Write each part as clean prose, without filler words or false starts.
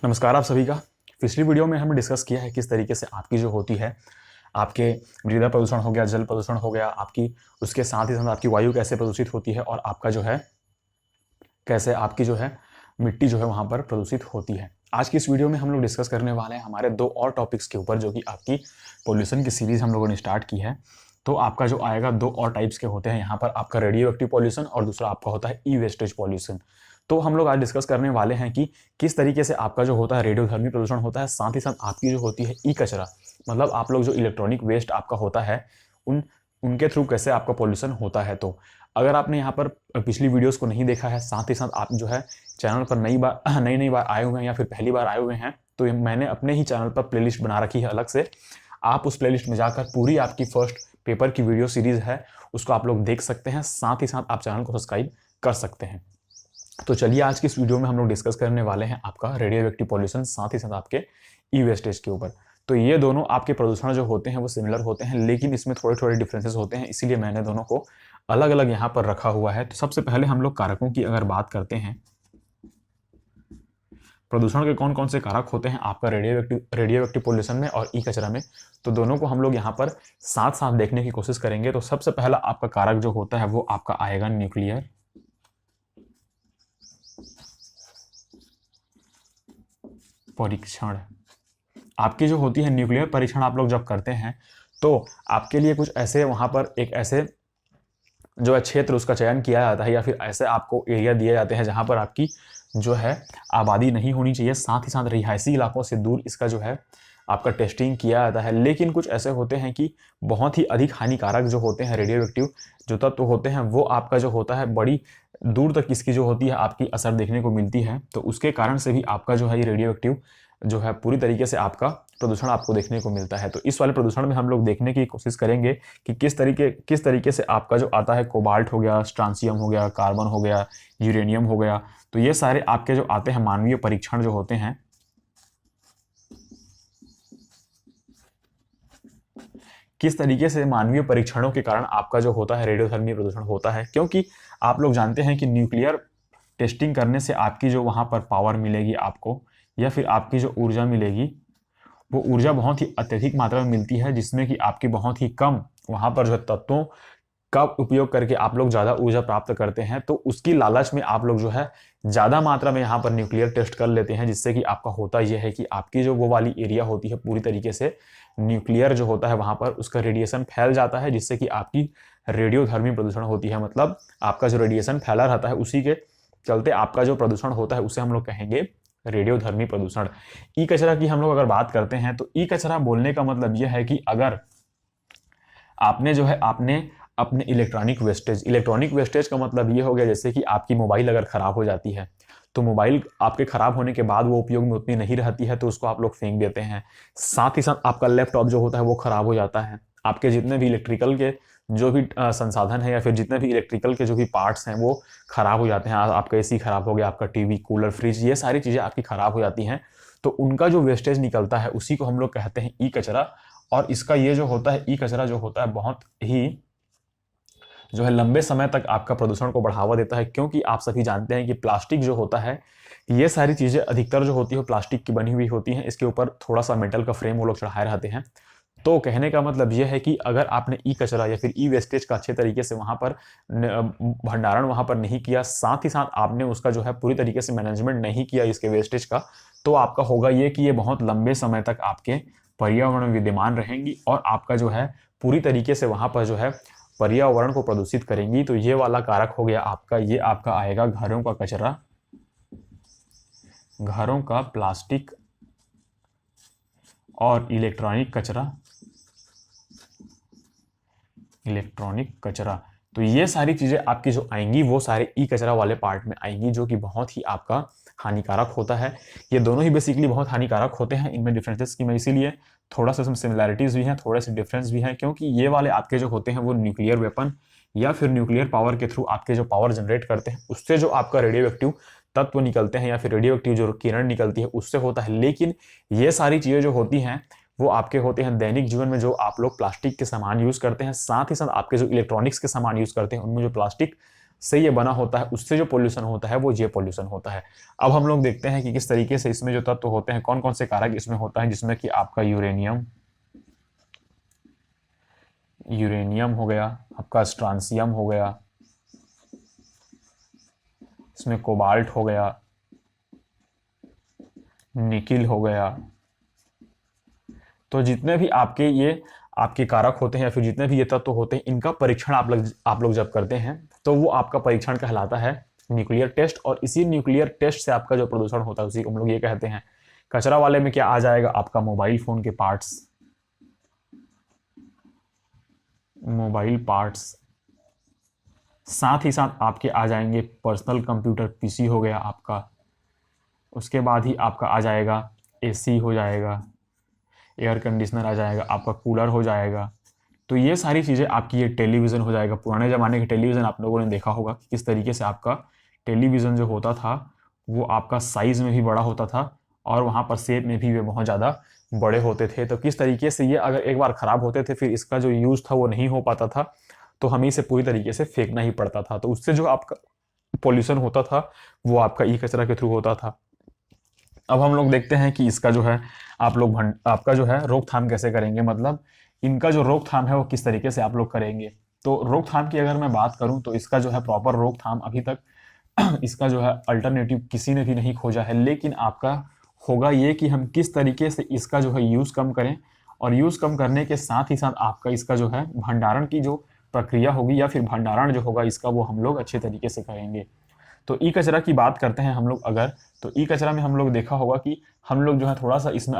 नमस्कार आप सभी का। पिछली वीडियो में हमने डिस्कस किया है किस तरीके से आपकी जो होती है आपके मृदा प्रदूषण हो गया, जल प्रदूषण हो गया, आपकी उसके साथ ही साथ आपकी वायु कैसे प्रदूषित होती है और आपका जो है कैसे आपकी जो है मिट्टी जो है वहाँ पर प्रदूषित होती है। आज की इस वीडियो में हम लोग डिस्कस करने वाले हैं हमारे दो और टॉपिक्स के ऊपर, जो कि आपकी पोल्यूशन की सीरीज हम लोगों ने स्टार्ट की है। तो आपका जो आएगा दो और टाइप्स के होते हैं यहाँ पर, आपका रेडियो एक्टिव पॉल्यूशन और दूसरा आपका होता है ई वेस्टेज पॉल्यूशन। तो हम लोग आज डिस्कस करने वाले हैं कि किस तरीके से आपका जो होता है रेडियोधर्मी प्रदूषण होता है, साथ ही साथ आपकी जो होती है ई कचरा, मतलब आप लोग जो इलेक्ट्रॉनिक वेस्ट आपका होता है उन उनके थ्रू कैसे आपका पॉल्यूशन होता है। तो अगर आपने यहाँ पर पिछली वीडियोस को नहीं देखा है, साथ ही साथ आप जो है चैनल पर नई बार आए हुए हैं या फिर पहली बार आए हुए हैं, तो मैंने अपने ही चैनल पर प्लेलिस्ट बना रखी है अलग से। आप उस प्लेलिस्ट में जाकर पूरी आपकी फर्स्ट पेपर की वीडियो सीरीज है उसको आप लोग देख सकते हैं, साथ ही साथ आप चैनल को सब्सक्राइब कर सकते हैं। तो चलिए आज की इस वीडियो में हम लोग डिस्कस करने वाले हैं आपका रेडियो एक्टिव पॉल्यूशन, साथ ही साथ आपके ई वेस्टेज के ऊपर। तो ये दोनों आपके प्रदूषण जो होते हैं वो सिमिलर होते हैं, लेकिन इसमें थोड़े थोड़े डिफरेंसेस होते हैं, इसीलिए मैंने दोनों को अलग अलग यहाँ पर रखा हुआ है। तो सबसे पहले हम लोग कारकों की अगर बात करते हैं, प्रदूषण के कौन कौन से कारक होते हैं आपका रेडियो एक्टिव पॉल्यूशन में और ई कचरा में, तो दोनों को हम लोग यहाँ पर साथ साथ देखने की कोशिश करेंगे। तो सबसे पहला आपका कारक जो होता है वो आपका आएगा न्यूक्लियर परीक्षण। आपकी जो होती है न्यूक्लियर परीक्षण आप लोग जब करते हैं तो आपके लिए कुछ ऐसे वहां पर एक ऐसे जो है क्षेत्र उसका चयन किया जाता है, या फिर ऐसे आपको एरिया दिए जाते हैं जहां पर आपकी जो है आबादी नहीं होनी चाहिए, साथ ही साथ रिहायशी इलाकों से दूर इसका जो है आपका टेस्टिंग किया जाता है। लेकिन कुछ ऐसे होते हैं कि बहुत ही अधिक हानिकारक जो होते हैं रेडियो एक्टिव जो तत्व होते हैं, वो आपका जो होता है बड़ी दूर तक इसकी जो होती है आपकी असर देखने को मिलती है। तो उसके कारण से भी आपका जो है ये रेडियो एक्टिव जो है पूरी तरीके से आपका प्रदूषण आपको देखने को मिलता है। तो इस वाले प्रदूषण में हम लोग देखने की कोशिश करेंगे कि किस तरीके से आपका जो आता है कोबाल्ट हो गया, स्ट्रांसियम हो गया, कार्बन हो गया, यूरेनियम हो गया, तो ये सारे आपके जो आते हैं मानवीय परीक्षण जो होते हैं, किस तरीके से मानवीय परीक्षणों के कारण आपका जो होता है रेडियोधर्मी प्रदूषण होता है। क्योंकि आप लोग जानते हैं कि न्यूक्लियर टेस्टिंग करने से आपकी जो वहां पर पावर मिलेगी आपको, या फिर आपकी जो ऊर्जा मिलेगी, वो ऊर्जा बहुत ही अत्यधिक मात्रा में मिलती है, जिसमें कि आपकी बहुत ही कम वहां पर जो तत्वों का उपयोग करके आप लोग ज्यादा ऊर्जा प्राप्त करते हैं। तो उसकी लालच में आप लोग जो है ज्यादा मात्रा में यहाँ पर न्यूक्लियर टेस्ट कर लेते हैं, जिससे कि आपका होता यह है कि आपकी जो वो वाली एरिया होती है पूरी तरीके से न्यूक्लियर जो होता है वहां पर उसका रेडिएशन फैल जाता है, जिससे कि आपकी रेडियोधर्मी प्रदूषण होती है। मतलब आपका जो रेडिएशन फैला रहता है उसी के चलते आपका जो प्रदूषण होता है उसे हम लोग कहेंगे रेडियोधर्मी प्रदूषण। ई कचरा की हम लोग अगर बात करते हैं तो ई कचरा बोलने का मतलब यह है कि अगर आपने अपने इलेक्ट्रॉनिक वेस्टेज का मतलब ये हो गया, जैसे कि आपकी मोबाइल अगर खराब हो जाती है तो मोबाइल आपके खराब होने के बाद वो उपयोग में उतनी नहीं रहती है तो उसको आप लोग फेंक देते हैं। साथ ही साथ आपका लैपटॉप जो होता है वो खराब हो जाता है, आपके जितने भी इलेक्ट्रिकल के जो भी संसाधन है या फिर जितने भी इलेक्ट्रिकल के जो भी पार्ट्स हैं वो खराब हो जाते हैं। आपका एसी खराब हो गया, आपका टीवी, कूलर, फ्रिज, ये सारी चीजें आपकी खराब हो जाती हैं, तो उनका जो वेस्टेज निकलता है उसी को हम लोग कहते हैं ई कचरा। और इसका ये जो होता है ई कचरा जो होता है बहुत ही जो है लंबे समय तक आपका प्रदूषण को बढ़ावा देता है। क्योंकि आप सभी जानते हैं कि प्लास्टिक जो होता है, ये सारी चीजें अधिकतर जो होती है प्लास्टिक की बनी हुई होती हैं, इसके ऊपर थोड़ा सा मेटल का फ्रेम वो लोग चढ़ाए रहते हैं। तो कहने का मतलब यह है कि अगर आपने ई कचरा या फिर ई वेस्टेज का अच्छे तरीके से वहां पर भंडारण वहां पर नहीं किया, साथ ही साथ आपने उसका जो है पूरी तरीके से मैनेजमेंट नहीं किया इसके वेस्टेज का, तो आपका होगा ये कि ये बहुत लंबे समय तक आपके पर्यावरण में विद्यमान रहेंगी और आपका जो है पूरी तरीके से वहां पर जो है पर्यावरण को प्रदूषित करेंगी। तो ये वाला कारक हो गया आपका, ये आपका आएगा घरों का कचरा, घरों का प्लास्टिक और इलेक्ट्रॉनिक कचरा। तो ये सारी चीजें आपकी जो आएंगी वो सारे ई कचरा वाले पार्ट में आएंगी, जो कि बहुत ही आपका हानिकारक होता है। ये दोनों ही बेसिकली बहुत हानिकारक होते हैं, इनमें डिफरेंसेस की मैं इसीलिए थोड़ा सा सिमिलैरिटीज भी हैं, थोड़े से डिफरेंस भी हैं, क्योंकि ये वाले आपके जो होते हैं वो न्यूक्लियर वेपन या फिर न्यूक्लियर पावर के थ्रू आपके जो पावर जनरेट करते हैं उससे जो आपका रेडियो एक्टिव तत्व निकलते हैं या फिर रेडियो एक्टिव जो किरण निकलती है उससे होता है। लेकिन ये सारी चीजें जो होती हैं वो आपके होते हैं दैनिक जीवन में, जो आप लोग प्लास्टिक के सामान यूज करते हैं, साथ ही साथ आपके जो इलेक्ट्रॉनिक्स के सामान यूज करते हैं उनमें जो प्लास्टिक से ये बना होता है, उससे जो पोल्यूशन होता है वो ये पोल्यूशन होता है। अब हम लोग देखते हैं कि किस तरीके से इसमें जो तत्व होते हैं, कौन कौन से कारक इसमें होता है, जिसमें कि आपका यूरेनियम हो गया, आपका स्ट्रांसियम हो गया, इसमें कोबाल्ट हो गया, निकिल हो गया। तो जितने भी आपके कारक होते हैं या फिर जितने भी ये तत्व होते हैं, इनका परीक्षण आप लोग जब करते हैं तो वो आपका परीक्षण कहलाता है न्यूक्लियर टेस्ट। और इसी न्यूक्लियर टेस्ट से आपका जो प्रदूषण होता है उसी को हम लोग ये कहते हैं। कचरा वाले में क्या आ जाएगा, आपका मोबाइल फोन के पार्ट्स, साथ ही साथ आपके आ जाएंगे पर्सनल कंप्यूटर, पीसी हो गया आपका। उसके बाद ही आपका आ जाएगा एसी हो जाएगा, एयर कंडीशनर आ जाएगा, आपका कूलर हो जाएगा। तो ये सारी चीज़ें आपकी, ये टेलीविज़न हो जाएगा। पुराने ज़माने के टेलीविज़न आप लोगों ने देखा होगा किस तरीके से आपका टेलीविज़न जो होता था वो आपका साइज़ में भी बड़ा होता था और वहाँ पर शेप में भी वे बहुत ज़्यादा बड़े होते थे। तो किस तरीके से ये अगर एक बार ख़राब होते थे फिर इसका जो यूज़ था वो नहीं हो पाता था, तो हमें इसे पूरी तरीके से फेंकना ही पड़ता था। तो उससे जो आपका पॉल्यूशन होता था वो आपका ई कचरा के थ्रू होता था। अब हम लोग देखते हैं कि इसका जो है आपका जो है रोकथाम कैसे करेंगे, मतलब इनका जो रोकथाम है वो किस तरीके से आप लोग करेंगे। तो रोकथाम की अगर मैं बात करूं तो इसका जो है प्रॉपर रोकथाम अभी तक इसका जो है अल्टरनेटिव किसी ने भी नहीं खोजा है। लेकिन आपका होगा ये कि हम किस तरीके से इसका जो है यूज़ कम करें, और यूज़ कम करने के साथ ही साथ आपका इसका जो है भंडारण की जो प्रक्रिया होगी या फिर भंडारण जो होगा इसका, वो हम लोग अच्छे तरीके से करेंगे। तो ई कचरा की बात करते हैं हम लोग अगर, तो ई कचरा में हम लोग देखा होगा कि हम लोग जो है थोड़ा सा इसमें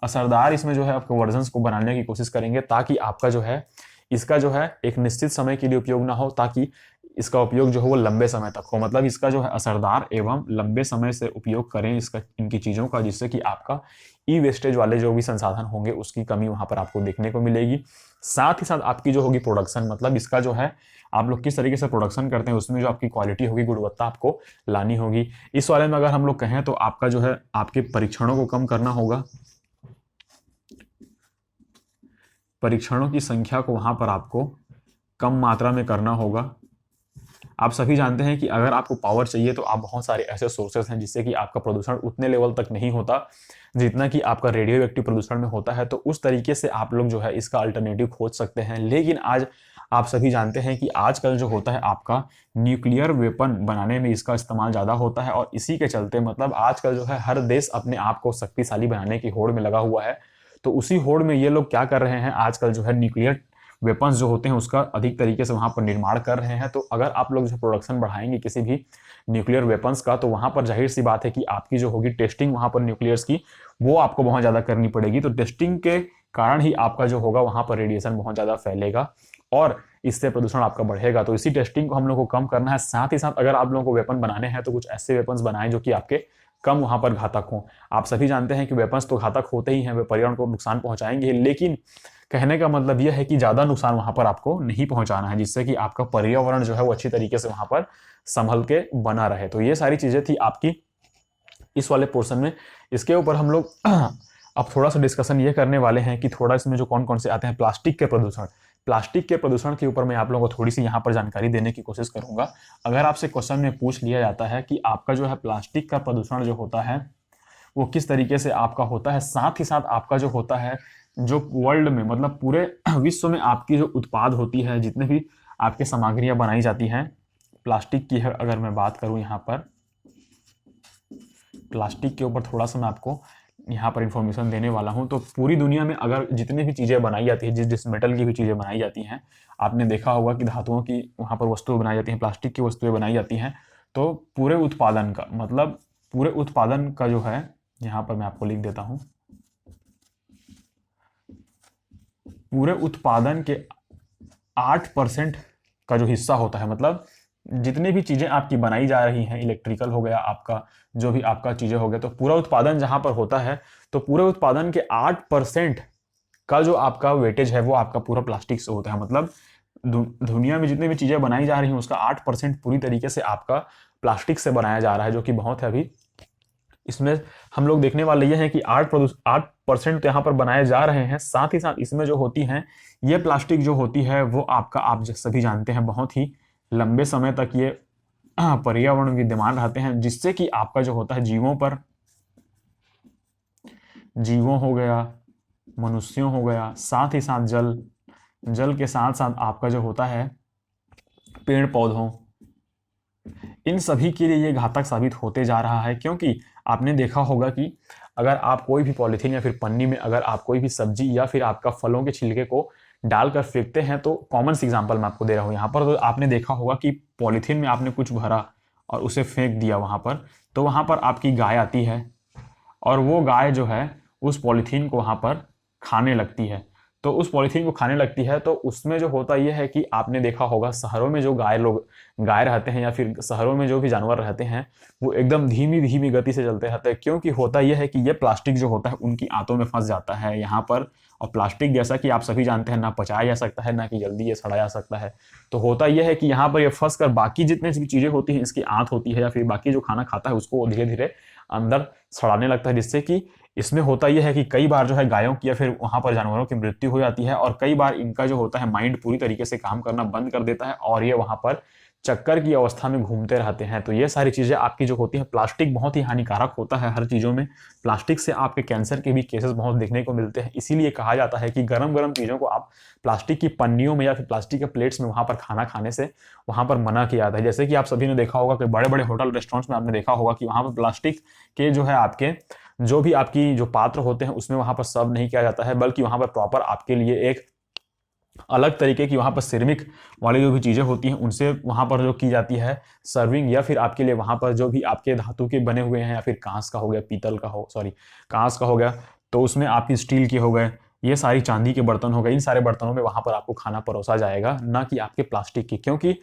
असरदार इसमें जो है आपको वर्जन्स को बनाने की कोशिश करेंगे, ताकि आपका जो है इसका जो है एक निश्चित समय के लिए उपयोग ना हो, ताकि इसका उपयोग जो है वो लंबे समय तक हो। मतलब इसका जो है असरदार एवं लंबे समय से उपयोग करें इनकी चीज़ों का, जिससे कि आपका ई वेस्टेज वाले जो भी संसाधन होंगे उसकी कमी वहाँ पर आपको देखने को मिलेगी। साथ ही साथ आपकी जो होगी प्रोडक्शन, मतलब इसका जो है आप लोग किस तरीके से प्रोडक्शन करते हैं उसमें जो आपकी क्वालिटी होगी, गुणवत्ता आपको लानी होगी। इस वाले में अगर हम लोग कहें तो आपका जो है आपके परीक्षणों को कम करना होगा, परीक्षणों की संख्या को वहां पर आपको कम मात्रा में करना होगा। आप सभी जानते हैं कि अगर आपको पावर चाहिए तो आप बहुत सारे ऐसे सोर्सेस हैं जिससे कि आपका प्रदूषण उतने लेवल तक नहीं होता जितना कि आपका रेडियो एक्टिव प्रदूषण में होता है। तो उस तरीके से आप लोग जो है इसका अल्टरनेटिव खोज सकते हैं। लेकिन आज आप सभी जानते हैं कि आजकल जो होता है आपका न्यूक्लियर वेपन बनाने में इसका इस्तेमाल ज़्यादा होता है, और इसी के चलते मतलब आजकल जो है हर देश अपने आप को शक्तिशाली बनाने की होड़ में लगा हुआ है। तो उसी होड़ में ये लोग क्या कर रहे हैं, आजकल जो है न्यूक्लियर वेपन्स जो होते हैं उसका अधिक तरीके से वहां पर निर्माण कर रहे हैं। तो अगर आप लोग जो प्रोडक्शन बढ़ाएंगे किसी भी न्यूक्लियर वेपन्स का, तो वहां पर जाहिर सी बात है कि आपकी जो होगी टेस्टिंग वहां पर न्यूक्लियर्स की वो आपको बहुत ज़्यादा करनी पड़ेगी। तो टेस्टिंग के कारण ही आपका जो होगा वहां पर रेडिएशन बहुत ज़्यादा फैलेगा और इससे प्रदूषण आपका बढ़ेगा। तो इसी टेस्टिंग को हम लोग को कम करना है। साथ ही साथ अगर आप लोगों को वेपन बनाने हैं तो कुछ ऐसे वेपन्स बनाएं जो कि आपके कम वहां पर घातक हों। आप सभी जानते हैं कि वेपन्स तो घातक होते ही हैं, वे पर्यावरण को नुकसान पहुंचाएंगे, लेकिन कहने का मतलब यह है कि ज्यादा नुकसान वहां पर आपको नहीं पहुंचाना है, जिससे कि आपका पर्यावरण जो है वो अच्छी तरीके से वहां पर संभल के बना रहे। तो ये सारी चीजें थी आपकी इस वाले पोर्शन में। इसके ऊपर हम लोग अब थोड़ा सा डिस्कशन ये करने वाले हैं कि थोड़ा इसमें जो कौन कौन से आते हैं प्लास्टिक के प्रदूषण। प्लास्टिक के प्रदूषण के ऊपर मैं आप लोगों को थोड़ी सी यहाँ पर जानकारी देने की कोशिश करूंगा। अगर आपसे क्वेश्चन में पूछ लिया जाता है कि आपका जो है प्लास्टिक का प्रदूषण जो होता है वो किस तरीके से आपका होता है, साथ ही साथ आपका जो होता है जो वर्ल्ड में मतलब पूरे विश्व में आपकी जो उत्पाद होती है, जितने भी आपके सामग्रियां बनाई जाती हैं प्लास्टिक की है, अगर मैं बात करूं यहाँ पर प्लास्टिक के ऊपर थोड़ा सा मैं आपको यहाँ पर इंफॉर्मेशन देने वाला हूँ। तो पूरी दुनिया में अगर जितनी भी चीज़ें बनाई जाती है, जिस मेटल की भी चीज़ें बनाई जाती हैं, आपने देखा होगा कि धातुओं की वहाँ पर वस्तुएं बनाई जाती हैं, प्लास्टिक की वस्तुएं बनाई जाती हैं। तो पूरे उत्पादन का मतलब पूरे उत्पादन का जो है यहाँ पर मैं आपको लिख देता हूँ, पूरे उत्पादन के 8% का जो हिस्सा होता है, मतलब जितनी भी चीजें आपकी बनाई जा रही हैं, इलेक्ट्रिकल हो गया आपका, जो भी आपका चीजें हो गया, तो पूरा उत्पादन जहां पर होता है तो पूरे उत्पादन के 8% का जो आपका वेटेज है वो आपका पूरा प्लास्टिक से होता है। मतलब दुनिया में जितनी भी चीजें बनाई जा रही हैं उसका 8% पूरी तरीके से आपका प्लास्टिक से बनाया जा रहा है, जो कि बहुत है अभी इसमें हम लोग देखने वाले ये हैं कि 8% तो यहाँ पर बनाए जा रहे हैं। साथ ही साथ इसमें जो होती हैं ये प्लास्टिक जो होती है वो आपका, आप सभी जानते हैं, बहुत ही लंबे समय तक ये पर्यावरण में विद्यमान रहते हैं, जिससे कि आपका जो होता है जीवों हो गया, मनुष्यों हो गया, साथ ही साथ जल के साथ साथ आपका जो होता है पेड़ पौधों, इन सभी के लिए ये घातक साबित होते जा रहा है। क्योंकि आपने देखा होगा कि अगर आप कोई भी पॉलीथीन या फिर पन्नी में अगर आप कोई भी सब्जी या फिर आपका फलों के छिलके को डालकर फेंकते हैं, तो कॉमन सी एग्जांपल मैं आपको दे रहा हूं यहाँ पर, तो आपने देखा होगा कि पॉलीथीन में आपने कुछ भरा और उसे फेंक दिया वहां पर, तो वहां पर आपकी गाय आती है और वो गाय जो है उस पॉलीथीन को वहां पर खाने लगती है। तो उस पॉलीथीन को खाने लगती है तो उसमें जो होता यह है कि आपने देखा होगा शहरों में जो गाय रहते हैं या फिर शहरों में जो भी जानवर रहते हैं वो एकदम धीमी धीमी गति से चलते रहते हैं, क्योंकि होता यह है कि ये प्लास्टिक जो होता है उनकी आंतों में फंस जाता है यहाँ पर। और प्लास्टिक जैसा कि आप सभी जानते हैं ना पचाया जा सकता है ना कि जल्दी ये सड़ा जा सकता है। तो होता यह है कि यहाँ पर ये फंस कर बाकी जितने भी चीजें होती हैं, इसकी आंत होती है या फिर बाकी जो खाना खाता है उसको धीरे धीरे अंदर सड़ाने लगता है, जिससे कि इसमें होता यह है कि कई बार जो है गायों की या फिर वहां पर जानवरों की मृत्यु हो जाती है और कई बार इनका जो होता है माइंड पूरी तरीके से काम करना बंद कर देता है और ये वहां पर चक्कर की अवस्था में घूमते रहते हैं। तो ये सारी चीजें आपकी जो होती है, प्लास्टिक बहुत ही हानिकारक होता है हर चीजों में। प्लास्टिक से आपके कैंसर के भी केसेस बहुत देखने को मिलते हैं। इसीलिए कहा जाता है कि गरम गरम चीजों को आप प्लास्टिक की पन्नियों में या फिर प्लास्टिक के प्लेट्स में वहां पर खाना खाने से वहां पर मना किया जाता है। जैसे कि आप सभी ने देखा होगा कि बड़े बड़े होटल रेस्टोरेंट्स में आपने देखा होगा कि वहां पर प्लास्टिक के जो है आपके जो भी आपकी जो पात्र होते हैं उसमें वहां पर सर्व नहीं किया जाता है, बल्कि वहां पर प्रॉपर आपके लिए एक अलग तरीके की वहां पर सिरेमिक वाली जो भी चीजें होती हैं उनसे वहां पर जो की जाती है सर्विंग, या फिर आपके लिए वहां पर जो भी आपके धातु के बने हुए हैं या फिर कांच का हो गया, पीतल का हो सॉरी कांच का हो गया, तो उसमें आपकी स्टील के हो गए, ये सारी चांदी के बर्तन हो गए, इन सारे बर्तनों में वहां पर आपको खाना परोसा जाएगा, ना कि आपके प्लास्टिक की। क्योंकि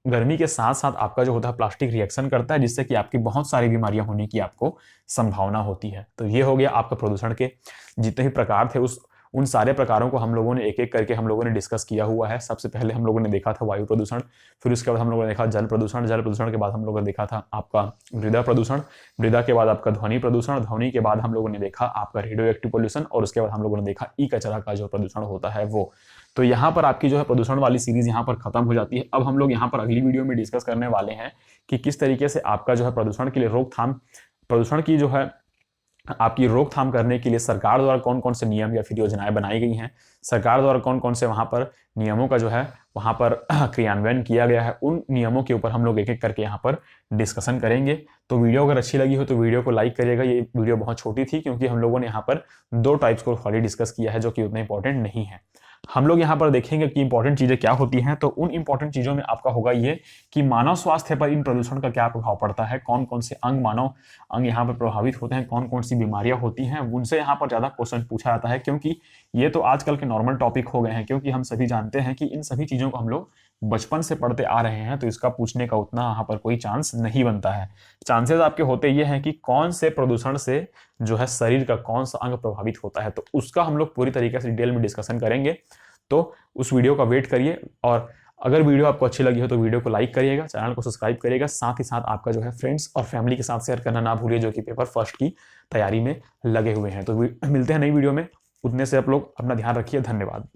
गर्मी के साथ साथ आपका जो होता है प्लास्टिक रिएक्शन करता है, जिससे कि आपकी बहुत सारी बीमारियां होने की आपको संभावना होती है। तो ये हो गया आपका प्रदूषण के जितने भी प्रकार थे उन सारे प्रकारों को हम लोगों ने एक एक करके हम लोगों ने डिस्कस किया हुआ है। सबसे पहले हम लोगों ने देखा था वायु प्रदूषण, फिर उसके बाद हम लोगों ने देखा जल प्रदूषण के बाद हम लोगों ने देखा था आपका मृदा प्रदूषण, मृदा के बाद आपका ध्वनि प्रदूषण, ध्वनि के बाद हम लोगों ने देखा आपका रेडियो एक्टिव पोल्यूशन, और उसके बाद हम लोगों ने देखा ई कचरा का जो प्रदूषण होता है वो। तो यहाँ पर आपकी जो है प्रदूषण वाली सीरीज यहाँ पर खत्म हो जाती है। अब हम लोग यहाँ पर अगली वीडियो में डिस्कस करने वाले हैं कि किस तरीके से आपका जो है प्रदूषण के लिए प्रदूषण की जो है आपकी रोकथाम करने के लिए सरकार द्वारा कौन कौन से नियम या फिर योजनाएं बनाई गई हैं, सरकार द्वारा कौन कौन से वहां पर नियमों का जो है वहां पर क्रियान्वयन किया गया है, उन नियमों के ऊपर हम लोग एक एक करके यहाँ पर डिस्कशन करेंगे। तो वीडियो अगर अच्छी लगी हो तो वीडियो को लाइक करिएगा। ये वीडियो बहुत छोटी थी क्योंकि हम लोगों ने यहाँ पर 2 टाइप्स को खाली डिस्कस किया है जो कि उतना इंपॉर्टेंट नहीं है। हम लोग यहाँ पर देखेंगे कि इंपॉर्टेंट चीजें क्या होती हैं। तो उन इंपॉर्टेंट चीजों में आपका होगा ये कि मानव स्वास्थ्य पर इन प्रदूषण का क्या प्रभाव पड़ता है, कौन कौन से मानव अंग यहाँ पर प्रभावित होते हैं, कौन कौन सी बीमारियां होती हैं, उनसे यहाँ पर ज्यादा क्वेश्चन पूछा जाता है। क्योंकि ये तो आजकल के नॉर्मल टॉपिक हो गए हैं, क्योंकि हम सभी जानते हैं कि इन सभी चीजों को हम लोग बचपन से पढ़ते आ रहे हैं, तो इसका पूछने का उतना यहाँ पर कोई चांस नहीं बनता है। चांसेस आपके होते ये हैं कि कौन से प्रदूषण से जो है शरीर का कौन सा अंग प्रभावित होता है, तो उसका हम लोग पूरी तरीके से डिटेल में डिस्कशन करेंगे। तो उस वीडियो का वेट करिए, और अगर वीडियो आपको अच्छी लगी हो तो वीडियो को लाइक करिएगा, चैनल को सब्सक्राइब करिएगा, साथ ही साथ आपका जो है फ्रेंड्स और फैमिली के साथ शेयर करना ना भूलिए जो कि पेपर फर्स्ट की तैयारी में लगे हुए हैं। तो मिलते हैं नई वीडियो में, उतने से आप लोग अपना ध्यान रखिए। धन्यवाद।